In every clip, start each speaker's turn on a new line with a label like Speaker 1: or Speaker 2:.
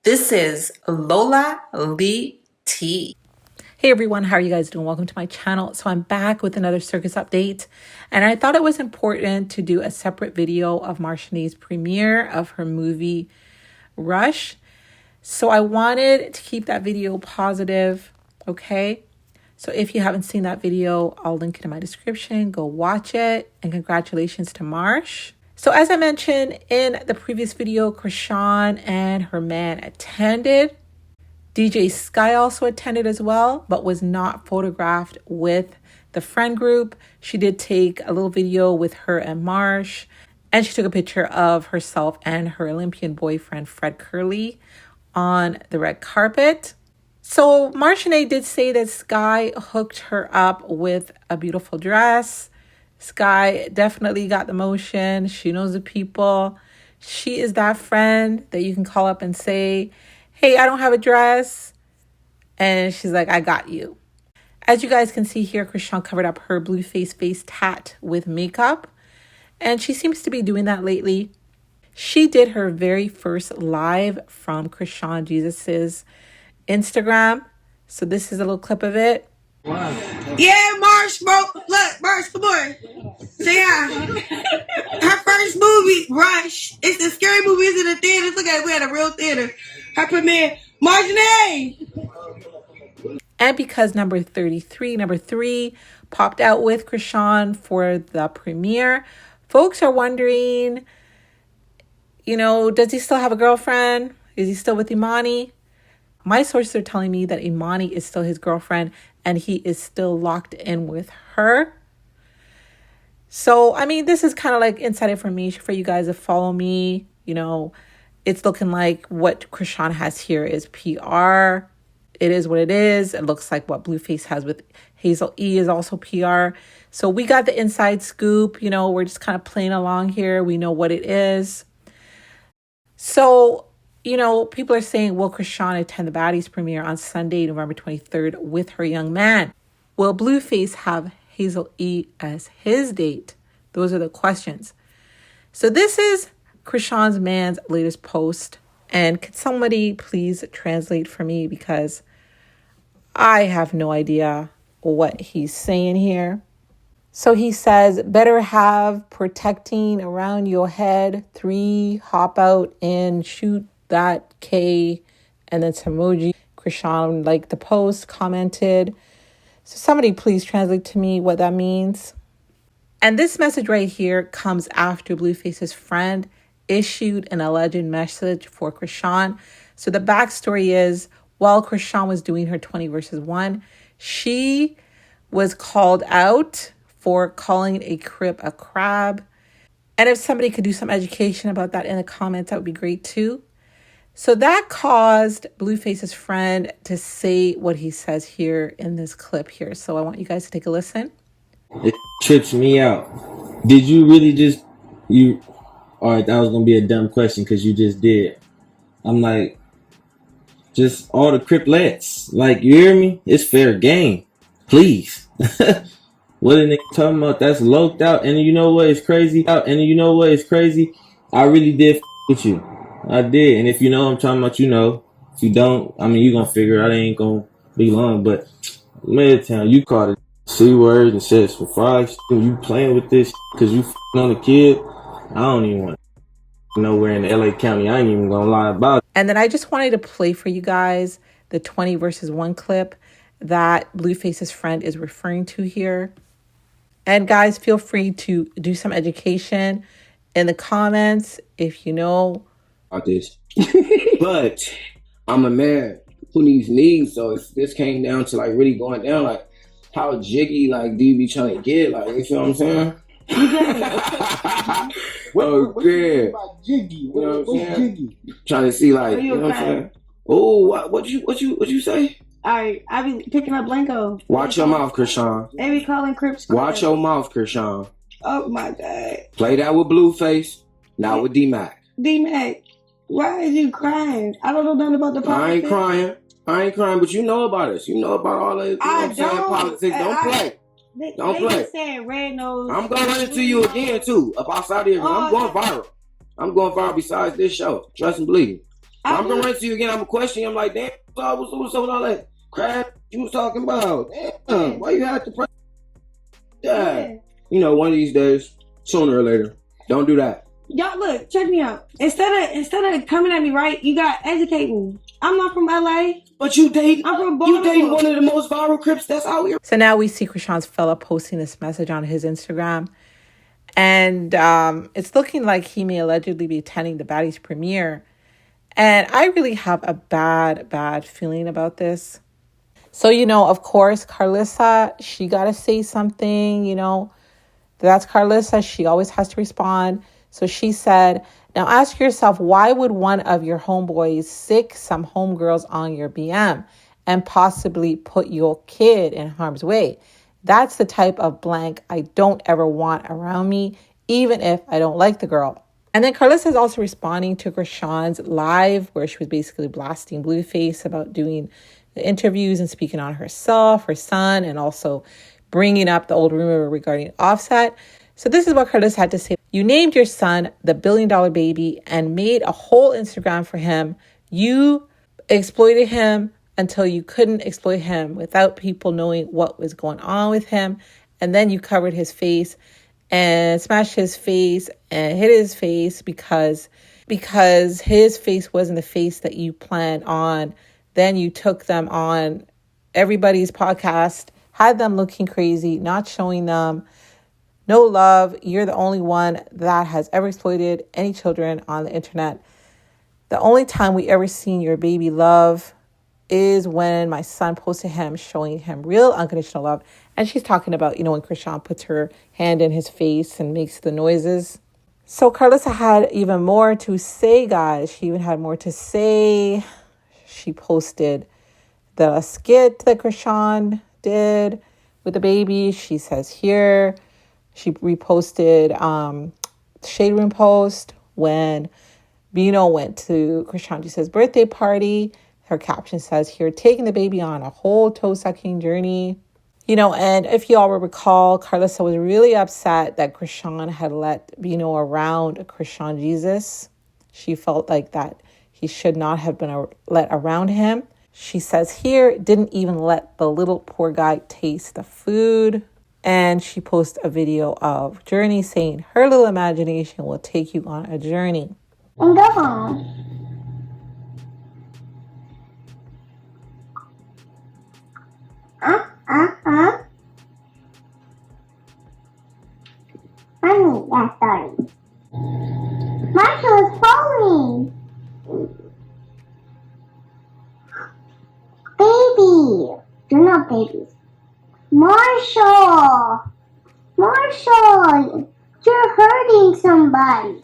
Speaker 1: This is Lola Lee T. Hey everyone, how are you guys doing? Welcome to my channel. So I'm back with another Circus update, and I thought it was important to do a separate video of Marciane's premiere of her movie Rush. So I wanted to keep that video positive, okay? So if you haven't seen that video, I'll link it in my description. Go watch it, and congratulations to Marsh. So as I mentioned in the previous video, Chrisean and her man attended. DJ Sky also attended as well, but was not photographed with the friend group. She did take a little video with her and Marsh, and she took a picture of herself and her Olympian boyfriend, Fred Curly, on the red carpet. So Marciane did say that Sky hooked her up with a beautiful dress. Sky definitely got the motion. She knows the people. She is that friend that you can call up and say, hey, I don't have a dress. And she's like, I got you. As you guys can see here, Chrisean covered up her BlueFace face tat with makeup. And she seems to be doing that lately. She did her very first live from Chrisean Jesus's Instagram. So this is a little clip of it.
Speaker 2: Wow. Yeah, Marsh, bro. Look, Marsh, come on. Say hi. Her first movie, Rush. It's a scary movie. It's in the theaters. Look at it. We had a real theater. Her premiere, Marciane.
Speaker 1: And because number 3 popped out with Chrisean for the premiere, folks are wondering, you know, does he still have a girlfriend? Is he still with Imani? My sources are telling me that Imani is still his girlfriend and he is still locked in with her. So, I mean, this is kind of like inside information for you guys to follow me. You know, it's looking like what Chrisean has here is PR. It is what it is. It looks like what BlueFace has with Hazel E is also PR. So we got the inside scoop. You know, we're just kind of playing along here. We know what it is. So, you know, people are saying, will Chrisean attend the Baddies premiere on Sunday, November 23rd with her young man? Will BlueFace have Hazel E as his date? Those are the questions. So this is Chrisean's man's latest post. And could somebody please translate for me, because I have no idea what he's saying here. So he says, better have protecting around your head. 3, hop out and shoot that K, and then some emoji. Chrisean liked the post, commented. So somebody please translate to me what that means. And this message right here comes after BlueFace's friend issued an alleged message for Chrisean. So the backstory is, while Chrisean was doing her 20 versus 1, she was called out for calling a crib a crab. And if somebody could do some education about that in the comments, that would be great too. So that caused BlueFace's friend to say what he says here in this clip here. So I want you guys to take a listen.
Speaker 3: It trips me out. Did you really just, all right, that was going to be a dumb question because you just did. I'm like, just all the criplets. Like, you hear me? It's fair game. Please. What a nigga talking about? That's loped out. And you know what is crazy? I really did with you. I did. And if you know what I'm talking about, you know. If you don't, I mean, you're going to figure it out. It ain't going to be long. But, Midtown, you called it C word and said for fries. You playing with this because you on a kid. I don't even want to know where in the LA County. I ain't even going to lie about it.
Speaker 1: And then I just wanted to play for you guys the 20 versus 1 clip that BlueFace's friend is referring to here. And guys, feel free to do some education in the comments if you know
Speaker 4: about this. But I'm a man who needs needs, so if this came down to like really going down, like how jiggy like do you be trying to get? Like, you feel what I'm saying?
Speaker 5: What you about jiggy?
Speaker 4: You know what I'm saying?
Speaker 5: Jiggy?
Speaker 4: Trying to see like, you know what I'm saying? Oh, what you say?
Speaker 6: Alright, I be picking up Blanco.
Speaker 4: Watch your mouth, Chrisean.
Speaker 6: They be calling Crips.
Speaker 4: Watch your mouth, Chrisean.
Speaker 6: Oh my God.
Speaker 4: Play that with BlueFace, not with D-Mac.
Speaker 6: D-Mac, why is you crying? I don't know nothing about the politics.
Speaker 4: I ain't crying, but you know about us. You know about all the politics. Don't play. Don't play.
Speaker 6: They saying red nose.
Speaker 4: I'm gonna run into you again too. Up outside here. I'm going viral. I'm going viral besides this show. Trust and believe. I'm gonna run to you again. I'm gonna question you. I'm like, damn, what's up with all that crap you was talking about? Damn, why you have to pray? Yeah. You know, one of these days, sooner or later. Don't do that.
Speaker 2: Y'all look, check me out. Instead of coming at me, right, you got to educate me. I'm not from LA.
Speaker 4: But you date,
Speaker 2: I'm from
Speaker 4: you dating
Speaker 2: Baltimore.
Speaker 4: one of the most viral Crips that's out here.
Speaker 1: So now we see Chrisean's fella posting this message on his Instagram. And it's looking like he may allegedly be attending the Baddies premiere. And I really have a bad feeling about this. So, you know, of course, Karlissa, she got to say something, you know. That's Karlissa. She always has to respond. So she said, now ask yourself, why would one of your homeboys sick some homegirls on your BM and possibly put your kid in harm's way? That's the type of blank I don't ever want around me, even if I don't like the girl. And then Karlissa is also responding to Chrisean's live, where she was basically blasting BlueFace about doing the interviews and speaking on herself, her son, and also bringing up the old rumor regarding Offset. So this is what Karlissa had to say. You named your son the $1 billion baby and made a whole Instagram for him. You exploited him until you couldn't exploit him without people knowing what was going on with him. And then you covered his face and smashed his face and hit his face because his face wasn't the face that you planned on. Then you took them on everybody's podcast, had them looking crazy, not showing them no love. You're the only one that has ever exploited any children on the internet. The only time we ever seen your baby love is when my son posted him showing him real unconditional love. And she's talking about, you know, when Chrisean puts her hand in his face and makes the noises. So Karlissa had even more to say, guys. She even had more to say. She posted the skit that Chrisean did with the baby. She says here, she reposted Shade Room post when Bino went to Chrisean Gis's birthday party. Her caption says here, taking the baby on a whole toe-sucking journey. You know, and if you all will recall, Karlissa was really upset that Chrisean had let Bino around Chrisean Jesus. She felt like that he should not have been let around him. She says here, didn't even let the little poor guy taste the food. And she posted a video of Journey saying her little imagination will take you on a journey.
Speaker 7: And go home. Honey, that's starting. Marshall is falling. Baby. You're not babies. Marshall. Marshall. You're hurting somebody.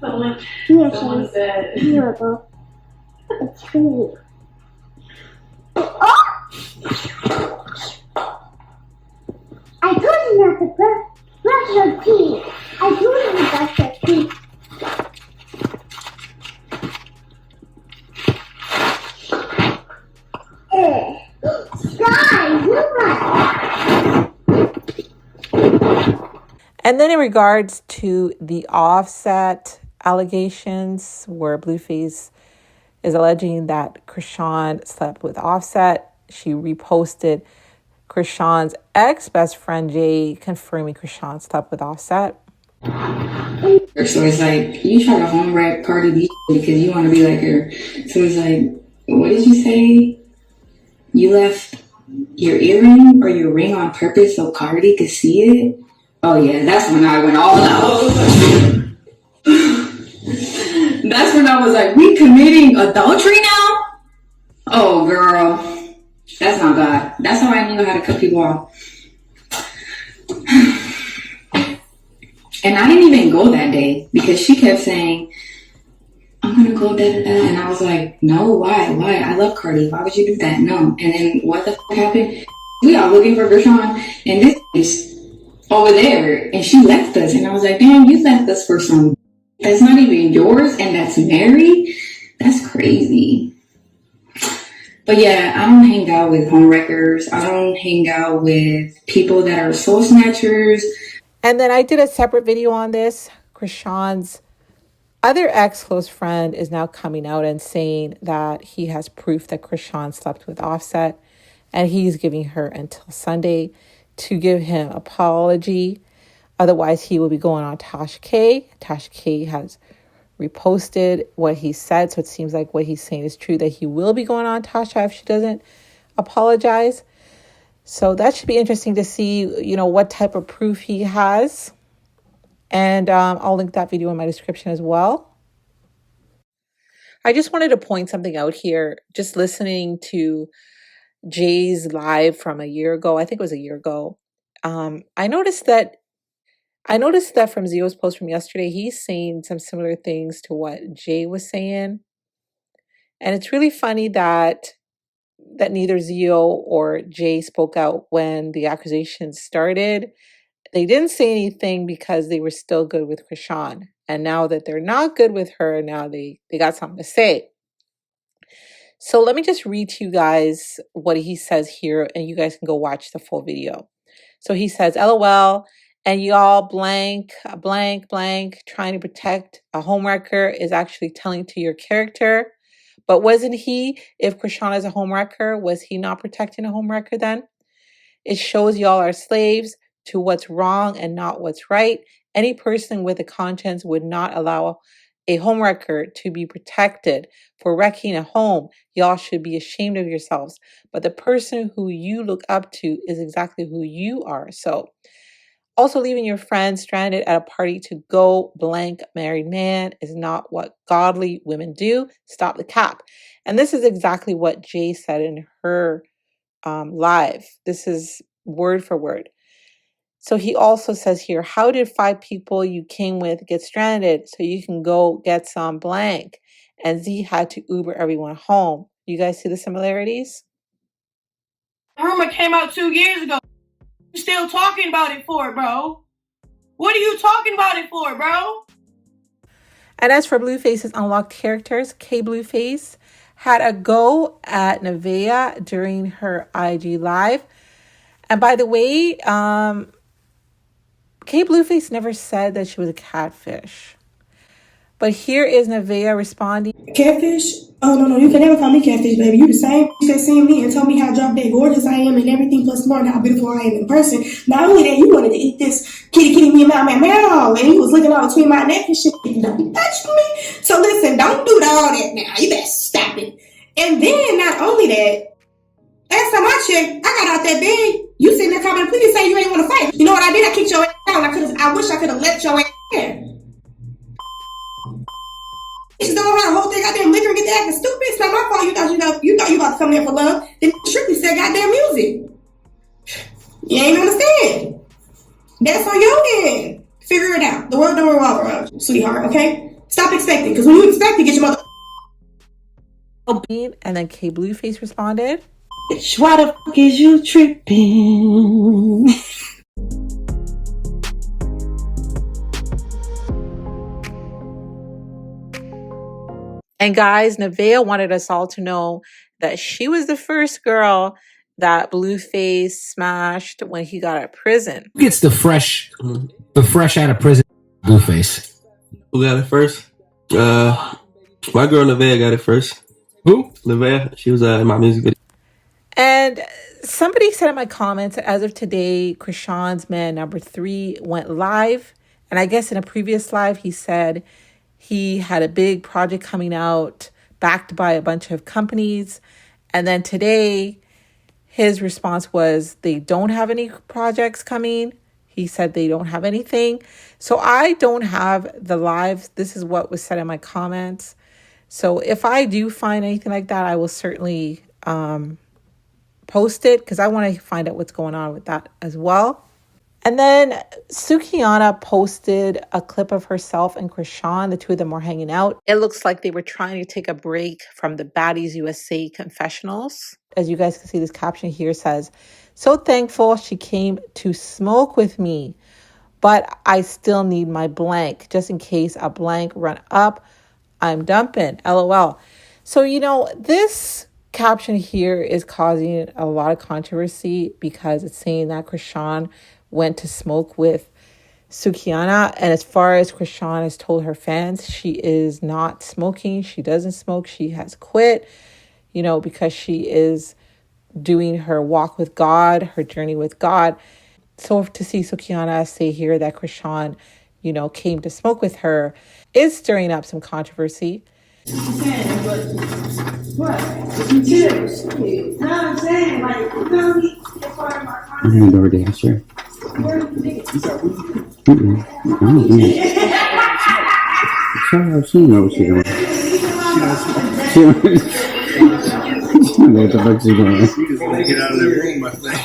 Speaker 8: Someone said.
Speaker 7: Beautiful. It's for you. Oh! I told you not to brush your teeth. I told you to brush your teeth. Guys, look at.
Speaker 1: And then in regards to the Offset allegations, where BlueFace is alleging that Chrisean slept with Offset, she reposted Chrisean's ex-best friend Jay confirming Chrisean slept with Offset.
Speaker 8: So it's like, you try to home wreck Cardi B because you want to be like her. So it's like, what did you say? You left your earring or your ring on purpose so Cardi could see it? Oh yeah, that's when I went all out. That's when I was like, we committing adultery now? Oh girl, that's not God. That's how I knew how to cut people off. And I didn't even go that day because she kept saying, I'm gonna go da-da-da. And I was like, no, why? I love Cardi. Why would you do that? No. And then what the f*** happened? We are looking for Chrisean and this is over there. And she left us. And I was like, damn, you left us for some that's not even yours and that's married? That's crazy. But yeah, I don't hang out with homewreckers. I don't hang out with people that are soul snatchers.
Speaker 1: And then I did a separate video on this. Chrisean's other ex-close friend is now coming out and saying that he has proof that Chrisean slept with Offset, and he's giving her until Sunday to give him apology. Otherwise, he will be going on Tasha K. Tasha K has reposted what he said, so it seems like what he's saying is true, that he will be going on Tasha if she doesn't apologize. So that should be interesting to see, what type of proof he has. And I'll link that video in my description as well. I just wanted to point something out here. Just listening to Jay's live from a year ago, I think it was a year ago. I noticed that from Zio's post from yesterday, he's saying some similar things to what Jay was saying. And it's really funny that neither Zio or Jay spoke out when the accusations started. They didn't say anything because they were still good with Chrisean. And now that they're not good with her, now they got something to say. So let me just read to you guys what he says here, and you guys can go watch the full video. So he says, LOL, and y'all blank, trying to protect a homewrecker is actually telling to your character. But wasn't he, if Chrisean is a homewrecker, was he not protecting a homewrecker then? It shows y'all are slaves to what's wrong and not what's right. Any person with a conscience would not allow a homewrecker to be protected for wrecking a home. Y'all should be ashamed of yourselves. But the person who you look up to is exactly who you are. So also leaving your friend stranded at a party to go blank married man is not what godly women do. Stop the cap. And this is exactly what Jay said in her live. This is word for word. So he also says here, how did 5 people you came with get stranded so you can go get some blank? And Z had to Uber everyone home. You guys see the similarities?
Speaker 2: Rumor came out 2 years ago. You're still talking about it for, bro. What are you talking about it for, bro?
Speaker 1: And as for BlueFace's unlocked characters, BlueFace had a go at Nevaeh during her IG live. And by the way, BlueFace never said that she was a catfish. But here is Nevaeh responding.
Speaker 2: Catfish? Oh, no, you can never call me catfish, baby. You the same that seen me and told me how drop dead gorgeous I am and everything, plus more, and how beautiful I am in person. Not only that, you wanted to eat this kitty meow meow, and you was looking all between my neck and shit. Don't touch me. So listen, don't do all that now. You better stop it. And then, not only that, last time I checked, I got out that bed. You sitting there talking, please say you ain't want to fight. You know what I did? I kicked your ass out. I wish I could have left your ass there. Bitches don't know how to hold their goddamn liquor and get to acting stupid. It's not my fault. You thought you about to come there for love. Then strictly said goddamn music. You ain't understand. That's on your end. Figure it out. The world don't revolve around you, sweetheart. Okay? Stop expecting, because when you expect to get your mother.
Speaker 1: And then BlueFace responded,
Speaker 6: Bitch, why the fuck is you tripping?
Speaker 1: And guys, Nevaeh wanted us all to know that she was the first girl that BlueFace smashed when he got out of prison.
Speaker 9: Who gets the fresh out of prison BlueFace?
Speaker 10: Who got it first? My girl Nevaeh got it first.
Speaker 9: Who?
Speaker 10: Nevaeh. She was in my music video.
Speaker 1: And somebody said in my comments that as of today, Chrisean's man number 3 went live. And I guess in a previous live, he said he had a big project coming out backed by a bunch of companies. And then today, his response was they don't have any projects coming. He said they don't have anything. So I don't have the lives. This is what was said in my comments. So if I do find anything like that, I will certainly post it because I want to find out what's going on with that as well. And then SUKIANA posted a clip of herself and Chrisean. The two of them were hanging out. It looks like they were trying to take a break from the Baddies USA confessionals. As you guys can see, this caption here says, so thankful she came to smoke with me, but I still need my blank. Just in case a blank run up, I'm dumping, LOL. So, this caption here is causing a lot of controversy because it's saying that Chrisean went to smoke with SUNKIN. And as far as Chrisean has told her fans, she is not smoking. She doesn't smoke. She has quit, you know, because she is doing her walk with God, her journey with God. So to see SUNKIN say here that Chrisean, you know, came to smoke with her is stirring up some controversy.
Speaker 2: What? Cheers. No, I'm saying, like, you know,
Speaker 5: I'm gonna go over there, sure. She knows she doing. She know what the fuck she doing. She just want to get out of that room, I think.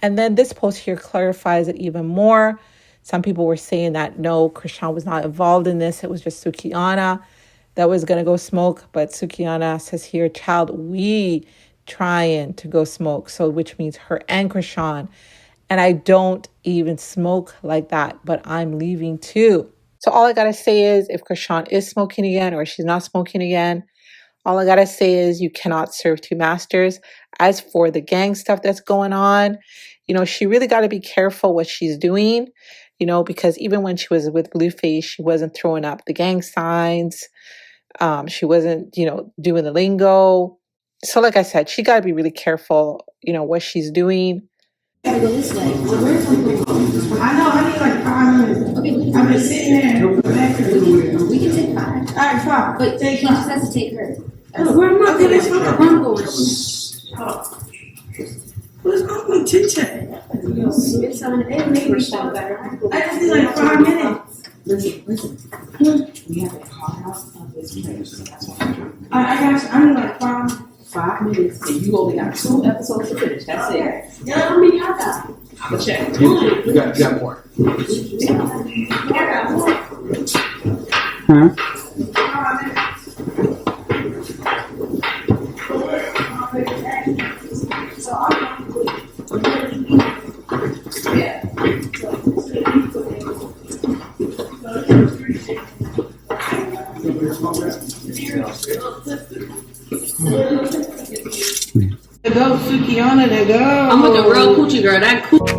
Speaker 1: And then this post here clarifies it even more. Some people were saying that no, Chrisean was not involved in this. It was just SUNKIN that was going to go smoke. But SUNKIN says here, child, we trying to go smoke. So which means her and Chrisean. And I don't even smoke like that, but I'm leaving too. So all I got to say is if Chrisean is smoking again or she's not smoking again, all I got to say is you cannot serve two masters. As for the gang stuff that's going on, you know, she really got to be careful what she's doing, you know, because even when she was with BlueFace, she wasn't throwing up the gang signs. She wasn't, you know, doing the lingo. So like I said, she got to be really careful, you know, what she's doing.
Speaker 2: Gotta go this way. I know, I need like 5 minutes. Okay, I've been sitting there.
Speaker 8: We can take 5.
Speaker 2: All right, 5.
Speaker 8: But he just has to take her.
Speaker 2: Where am I going?
Speaker 8: Where I'm going.
Speaker 2: What's wrong with Chicha?
Speaker 8: It's on the bed. Maybe better.
Speaker 2: I just need like 5 minutes.
Speaker 8: Listen. We have a car house of this place.
Speaker 2: I got you. I need like 5
Speaker 8: minutes. And you only got 2 episodes to finish. That's it.
Speaker 2: Yeah, how many I got?
Speaker 8: But check.
Speaker 10: You got more.
Speaker 5: Huh?
Speaker 2: To go, SUNKIN, to go.
Speaker 8: I'm with the real coochie girl. That coochie.